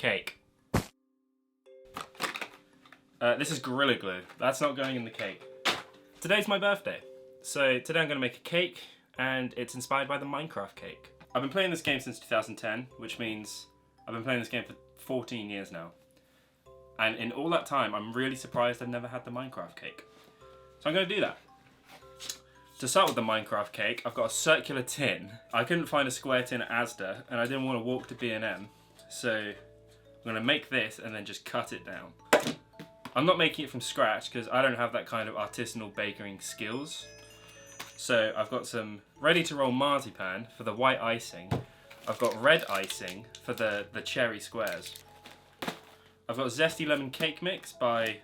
cake. This is Gorilla Glue. That's not going in the cake. Today's my birthday. So today I'm going to make a cake, and it's inspired by the Minecraft cake. I've been playing this game since 2010, which means I've been playing this game for 14 years now. And in all that time, I'm really surprised I've never had the Minecraft cake. So I'm going to do that. To start with the Minecraft cake, I've got a circular tin. I couldn't find a square tin at Asda, and I didn't want to walk to B&M. So I'm going to make this and then just cut it down. I'm not making it from scratch because I don't have that kind of artisanal baking skills. So I've got some ready-to-roll marzipan for the white icing. I've got red icing for the cherry squares. I've got Zesty Lemon Cake Mix by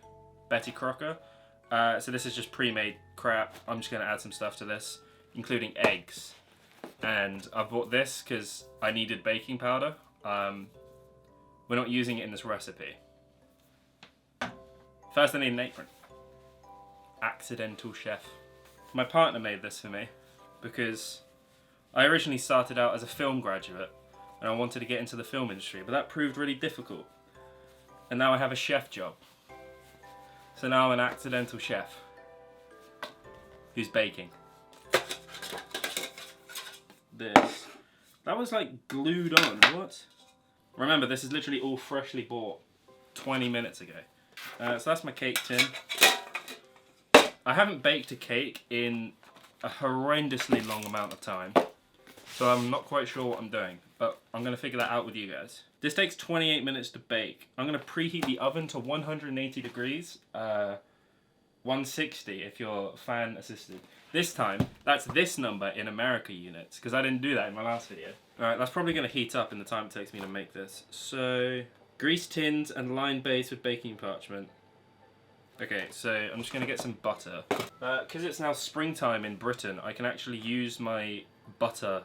Betty Crocker. So this is just pre-made crap. I'm just going to add some stuff to this, including eggs. And I bought this because I needed baking powder. We're not using it in this recipe. First I need an apron. Accidental chef. My partner made this for me because I originally started out as a film graduate and I wanted to get into the film industry, but that proved really difficult. And now I have a chef job. So now I'm an accidental chef who's baking. This. That was like glued on. What? Remember, this is literally all freshly bought 20 minutes ago. So that's my cake tin. I haven't baked a cake in a horrendously long amount of time, so I'm not quite sure what I'm doing, but I'm going to figure that out with you guys. This takes 28 minutes to bake. I'm going to preheat the oven to 180 degrees, 160 if you're fan assisted. This time, that's this number in America units, because I didn't do that in my last video. Alright, that's probably going to heat up in the time it takes me to make this. So, grease tins and line base with baking parchment. Okay, so I'm just going to get some butter. Because it's now springtime in Britain, I can actually use my butter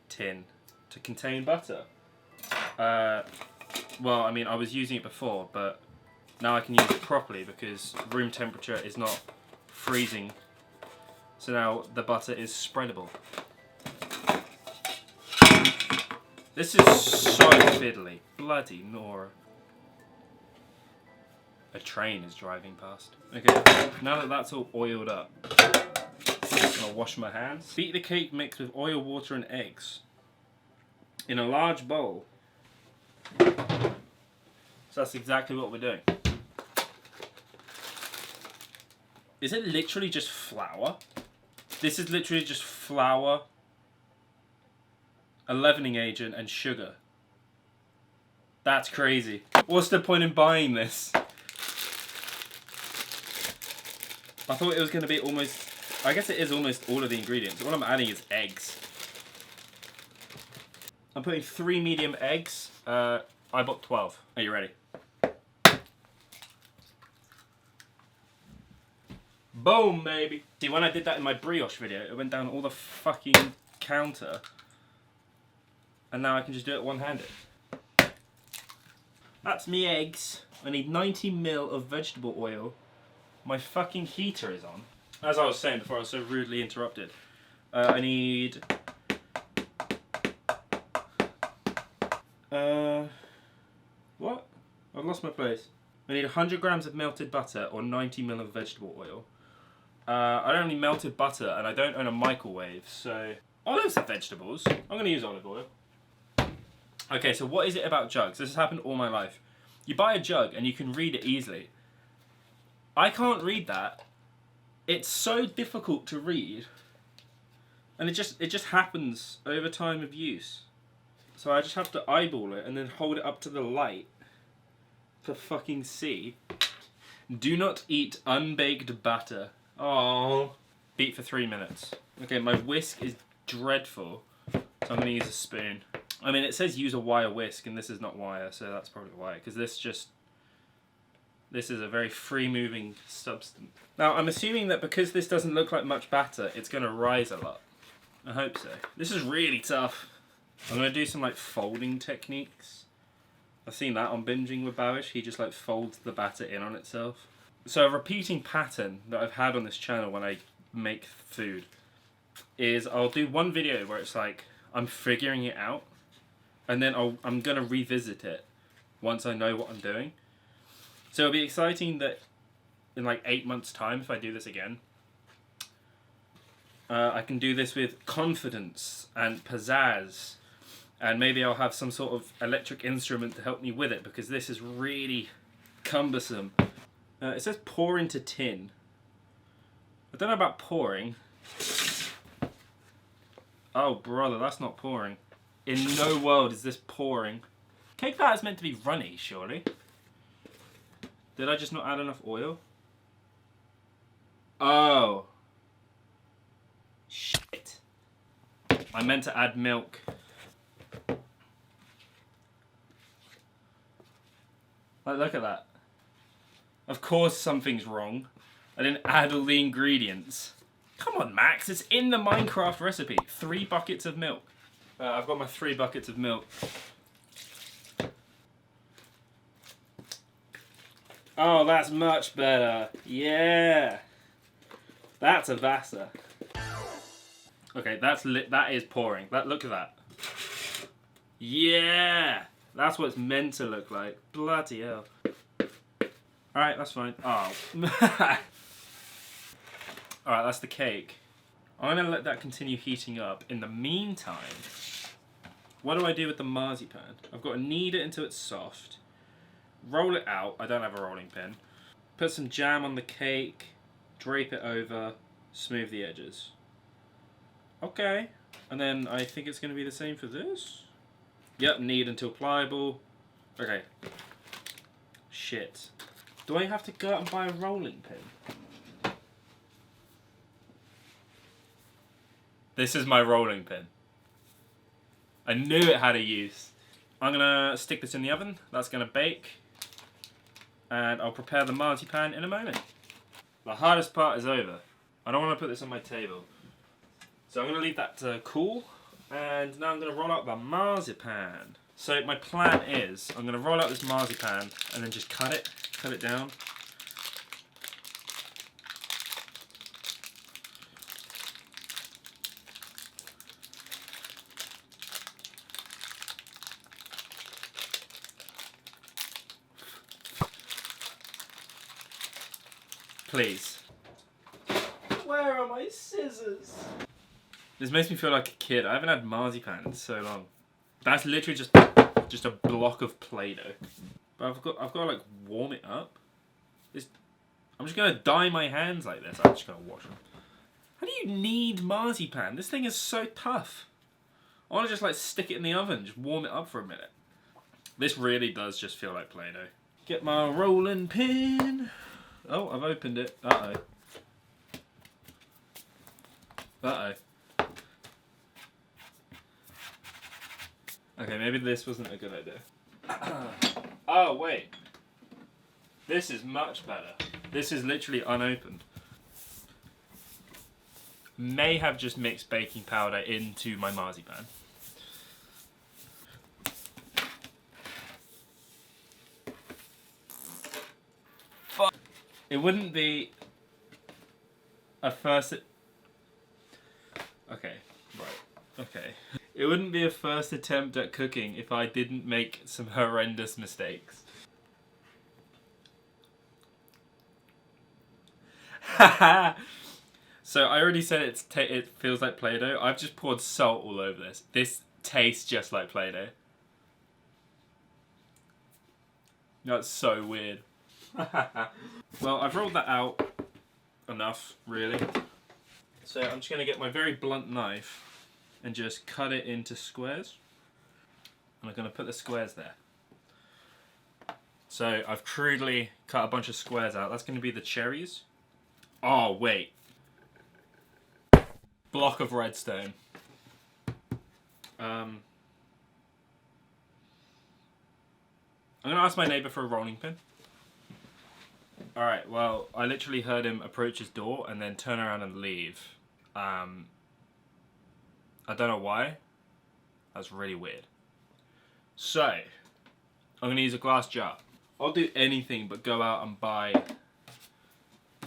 tin to contain butter. Well, I mean, I was using it before, but now I can use it properly because room temperature is not freezing. So now the butter is spreadable. This is so fiddly. Bloody Nora. A train is driving past. Okay, now that that's all oiled up, I'm gonna wash my hands. Beat the cake mix with oil, water and eggs in a large bowl. So that's exactly what we're doing. Is it literally just flour? This is literally just flour, a leavening agent and sugar. That's crazy. What's the point in buying this? I thought it was going to be almost... I guess it is almost all of the ingredients. All I'm adding is eggs. I'm putting 3 medium eggs. I bought 12. Are you ready? Boom, baby! See, when I did that in my brioche video, it went down all the fucking counter. And now I can just do it one-handed. That's me eggs. I need 90 ml of vegetable oil. My fucking heater is on. As I was saying before I was so rudely interrupted. I need... What? I've lost my place. I need 100 grams of melted butter or 90 ml of vegetable oil. I don't need melted butter and I don't own a microwave, so... Olives are vegetables. I'm going to use olive oil. Okay, so what is it about jugs? This has happened all my life. You buy a jug and you can read it easily. I can't read that. It's so difficult to read. And it just happens over time of use. So I just have to eyeball it and then hold it up to the light to fucking see. Do not eat unbaked batter. Oh. Beat for 3 minutes. Okay, my whisk is dreadful. So I'm going to use a spoon. I mean, it says use a wire whisk, and this is not wire, so that's probably why. Because this is a very free-moving substance. Now, I'm assuming that because this doesn't look like much batter, it's going to rise a lot. I hope so. This is really tough. I'm going to do some, like, folding techniques. I've seen that on Binging with Bawish. He just, like, folds the batter in on itself. So a repeating pattern that I've had on this channel when I make food is I'll do one video where it's like, I'm figuring it out, and then I'm going to revisit it once I know what I'm doing. So it'll be exciting that in like 8 months' time, if I do this again, I can do this with confidence and pizzazz, and maybe I'll have some sort of electric instrument to help me with it, because this is really cumbersome. It says pour into tin. I don't know about pouring. Oh brother, that's not pouring. In no world is this pouring. Cake batter is meant to be runny, surely. Did I just not add enough oil? Oh. Shit. I meant to add milk. Like, look at that. Of course something's wrong. I didn't add all the ingredients. Come on, Max, it's in the Minecraft recipe. 3 buckets of milk. I've got my 3 buckets of milk. Oh, that's much better. Yeah. That's a Vasa. Okay, that is pouring. Look at that. Yeah. That's what it's meant to look like. Bloody hell. Alright, that's fine. Oh. Alright, that's the cake. I'm going to let that continue heating up. In the meantime, what do I do with the marzipan? I've got to knead it until it's soft. Roll it out. I don't have a rolling pin. Put some jam on the cake. Drape it over. Smooth the edges. Okay. And then I think it's going to be the same for this. Yep, knead until pliable. Okay. Shit. Do I have to go out and buy a rolling pin? This is my rolling pin. I knew it had a use. I'm gonna stick this in the oven. That's gonna bake. And I'll prepare the marzipan in a moment. The hardest part is over. I don't want to put this on my table. So I'm gonna leave that to cool. And now I'm gonna roll out the marzipan. So my plan is, I'm gonna roll out this marzipan and then just cut it down. Please. Where are my scissors? This makes me feel like a kid. I haven't had marzipan in so long. That's literally just a block of Play-Doh. But I've got to like warm it up. I'm just gonna dye my hands like this. I'm just gonna wash them. How do you knead marzipan? This thing is so tough. I want to just like stick it in the oven, just warm it up for a minute. This really does just feel like Play-Doh. Get my rolling pin. Oh, I've opened it. Uh oh. Okay, maybe this wasn't a good idea. Oh, wait. This is much better. This is literally unopened. May have just mixed baking powder into my marzipan. Fuck. It wouldn't be a first... Okay, right. Okay. It wouldn't be a first attempt at cooking if I didn't make some horrendous mistakes. So I already said it feels like Play-Doh. I've just poured salt all over this. This tastes just like Play-Doh. That's so weird. Well, I've rolled that out enough, really. So I'm just going to get my very blunt knife and just cut it into squares. And I'm going to put the squares there. So I've crudely cut a bunch of squares out. That's going to be the cherries. Oh, wait. Block of redstone. I'm going to ask my neighbour for a rolling pin. Alright, well, I literally heard him approach his door and then turn around and leave. I don't know why. That's really weird. So, I'm going to use a glass jar. I'll do anything but go out and buy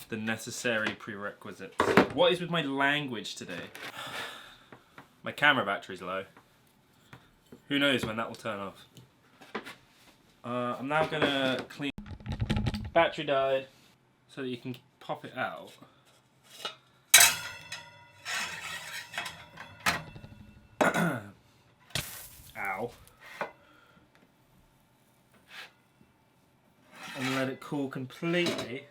the necessary prerequisites. What is with my language today? My camera battery's low. Who knows when that will turn off. I'm now gonna clean. Battery died, so that you can pop it out. Ow. And let it cool completely.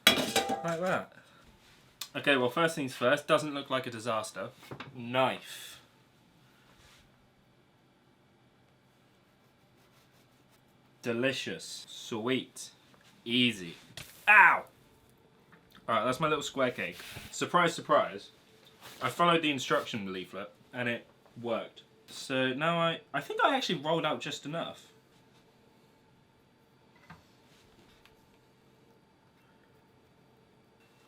Like that. Okay, well, first things first, doesn't look like a disaster. Knife. Delicious. Sweet. Easy. Ow! Alright, that's my little square cake. Surprise, surprise. I followed the instruction leaflet and it worked. So now I think I actually rolled out just enough.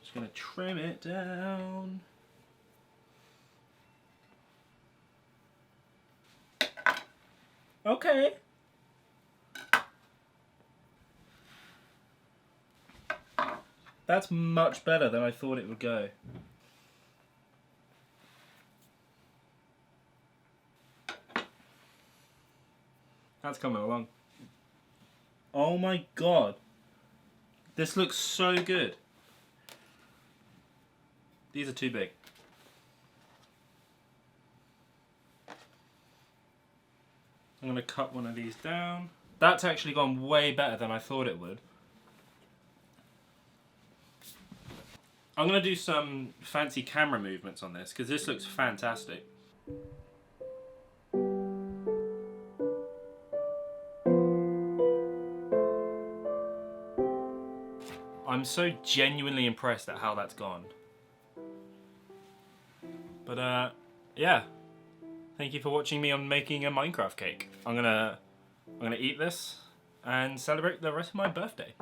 Just gonna trim it down. Okay. That's much better than I thought it would go. That's coming along. Oh my god. This looks so good. These are too big. I'm going to cut one of these down. That's actually gone way better than I thought it would. I'm going to do some fancy camera movements on this because this looks fantastic. I'm so genuinely impressed at how that's gone. But yeah. Thank you for watching me on making a Minecraft cake. I'm gonna eat this and celebrate the rest of my birthday.